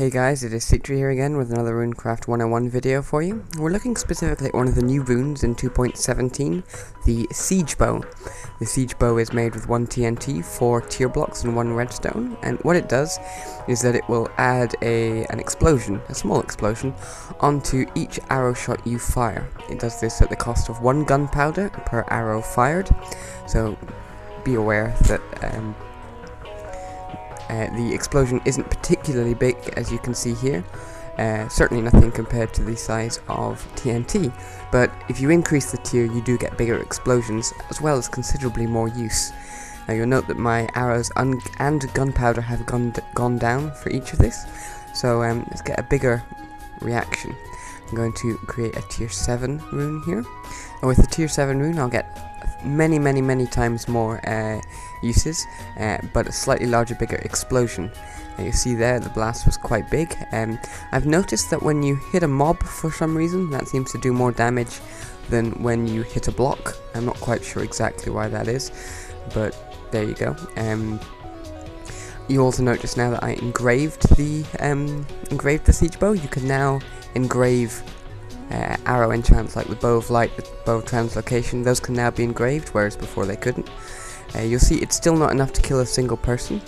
Hey guys, it is Citri here again with another Runecraft 101 video for you. We're looking specifically at one of the new runes in 2.17, the Siege Bow. The Siege Bow is made with 1 TNT, 4 tier blocks and 1 redstone, and what it does is that it will add an explosion, a small explosion, onto each arrow shot you fire. It does this at the cost of 1 gunpowder per arrow fired, so be aware that the explosion isn't particularly big, as you can see here. Certainly nothing compared to the size of TNT, but if you increase the tier you do get bigger explosions, as well as considerably more use. Now you'll note that my arrows and gunpowder have gone down for each of this, so let's get a bigger reaction. I'm going to create a tier 7 rune here, and with the tier 7 rune I'll get many times more uses, but a slightly larger, bigger explosion. Now you see there the blast was quite big. I've noticed that when you hit a mob for some reason that seems to do more damage than when you hit a block. I'm not quite sure exactly why that is, but there you go. You also notice now that I engraved the siege bow. You can now engrave arrow enchants like the bow of light, the bow of translocation. Those can now be engraved, whereas before they couldn't. You'll see it's still not enough to kill a single person,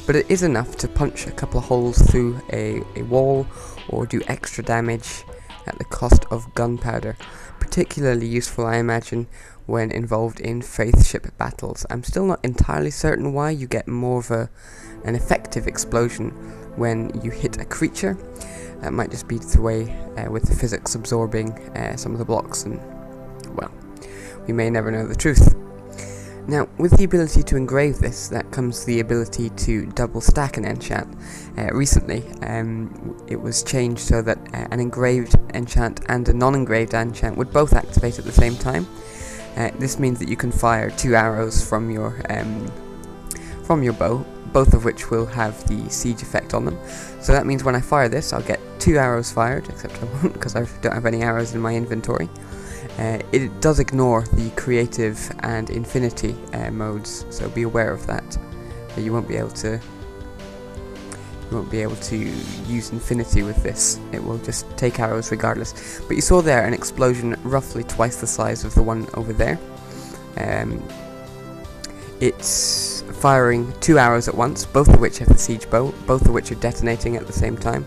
but it is enough to punch a couple of holes through a wall or do extra damage at the cost of gunpowder. Particularly useful, I imagine, when involved in faith ship battles. I'm still not entirely certain why you get more of an effective explosion when you hit a creature. That might just be the way with the physics absorbing some of the blocks, and well, we may never know the truth. Now, with the ability to engrave this, that comes the ability to double stack an enchant. Recently, it was changed so that an engraved enchant and a non-engraved enchant would both activate at the same time. This means that you can fire 2 arrows from your bow, both of which will have the siege effect on them. So that means when I fire this, I'll get 2 arrows fired, except I won't because I don't have any arrows in my inventory. It does ignore the creative and infinity modes, so be aware of that. You won't be able to use infinity with this. It will just take arrows regardless. But you saw there an explosion roughly twice the size of the one over there. It's firing 2 arrows at once, both of which have the siege bow, both of which are detonating at the same time,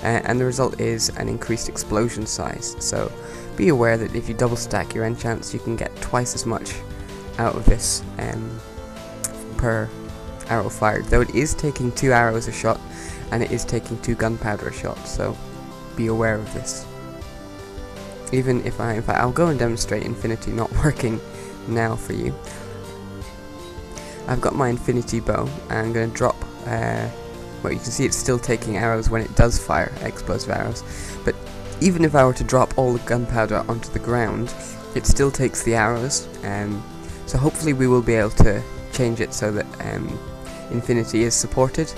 and the result is an increased explosion size. So be aware that if you double stack your enchants, you can get twice as much out of this per arrow fired, though it is taking 2 arrows a shot and it is taking 2 gunpowder a shot, so be aware of this. Even if I'll go and demonstrate infinity not working now for you. I've got my infinity bow and I'm going to drop, well, you can see it's still taking arrows when it does fire explosive arrows, but even if I were to drop all the gunpowder onto the ground, it still takes the arrows, so hopefully we will be able to change it so that infinity is supported,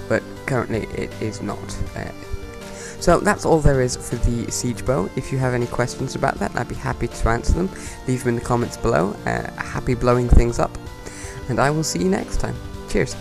but currently it is not. So that's all there is for the siege bow. If you have any questions about that, I'd be happy to answer them. Leave them in the comments below. Happy blowing things up, and I will see you next time. Cheers.